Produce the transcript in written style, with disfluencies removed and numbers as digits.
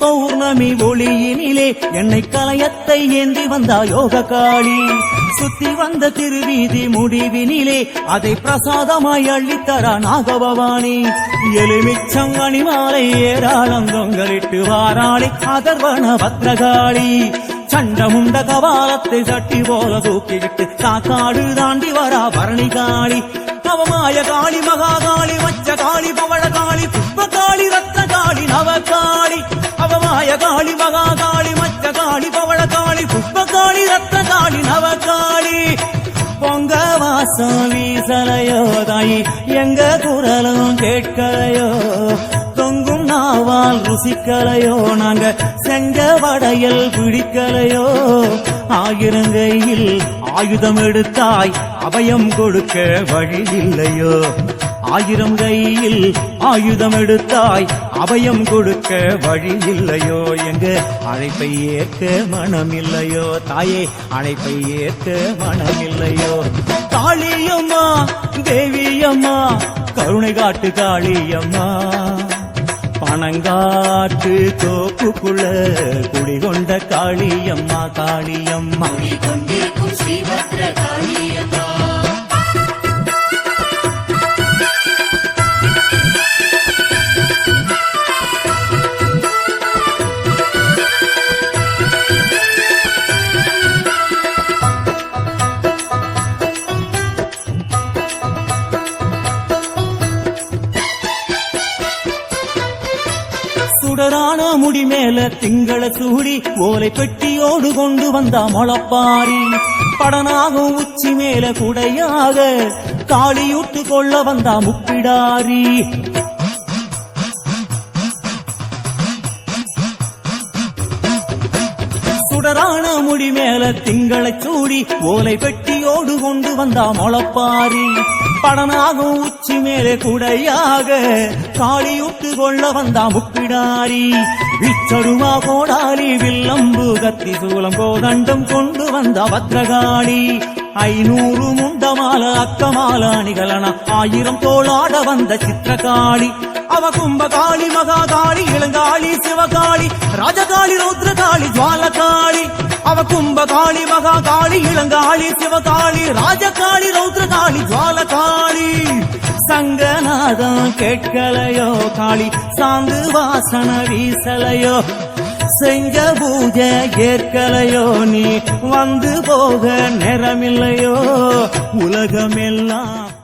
பௌர்ணமி ஒளியினிலே என்னை கலயத்தை ஏந்தி வந்தா யோக காளி. சுத்தி வந்த திருவீதி முடிவினிலே அதை பிரசாதமாய் அள்ளித்தரா நாகபவானி. எலுமிச்சம் அணிமாலை ஏராளம் தொங்கலிட்டு வாராளி அதர்வன பத்ரகாளி. சண்டமுண்ட கபாலத்தை சட்டி போல தூக்கிவிட்டு காக்காடு தாண்டி வரா பரணி காளி. அவமாய காளி மகாகாளி மச்ச காளி பவள காளி புஷ்பகாளி ரத்ன காளி நவகாளி. அவமாய காளி மகாகாளி மச்ச காளி பவள காளி புஷ்பகாளி ரத்ன காளி நவகாளி. பொங்க வாசம் வீசலையோ தாயி எங்க குரலும் கேட்கலையோ. தொங்கும் நாவால் ருசிக்கலையோ நாங்க செங்க வடையல் பிடிக்கலையோ. ஆயிரங்கையில் ஆயுதம் எடுத்தாய் அபயம் கொடுக்க வழி இல்லையோ. ஆயிரம் கையில் ஆயுதம் எடுத்தாய் அபயம் கொடுக்க வழி இல்லையோ. எங்க அழைப்பை ஏற்க மனமில்லையோ தாயே அழைப்பை ஏற்க மனமில்லையோ. காளியம்மா தேவியம்மா கருணை காட்டு காளியம்மா. பனங்காட்டு தோப்புக்குள்ள குடிகொண்ட காளியம்மா காளியம்மா. சுடரான முடி மேல திங்கள சூடி ஓலை பெட்டியோடு கொண்டு வந்தா முளப்பாரி. படனாகும் உச்சி மேல குடையாக காளியூட்டு கொள்ள வந்தா முப்பிடாரி. சுடரான முடி மேல திங்களை சூடி ஓலை பெட்டியோடு கொண்டு வந்தா முளப்பாரி. படனாகும் உச்சி மேலே குடையாக காளியூட்டு கொள்ள வந்தா முப்பிடாரி. விச்சருவா கோடாலி வில்லம்பு கத்தி சூலம் கோதண்டம் கொண்டு வந்த பத்ரகாளி. 500 முண்டமால அக்கமால அணிகளன 1000 தோளாட வந்த சித்திரகாளி. அவ கும்பகாளி மகாகாளி இளங்காளி சிவகாளி ராஜகாளி ரௌத்ரகாளி ஜுவாலகாளி. அவ கும்பகாளி மகாகாளி இளங்காளி சிவகாளி ராஜகாளி ரௌத்ரகாளி ஜுவாலகாளி. சங்கநாதம் கேட்கலையோ காளி சாந்து வாசன வீசலையோ. செஞ்ச பூஜை ஏற்கலையோ நீ வந்து போக நேரமில்லையோ. உலகமெல்லாம்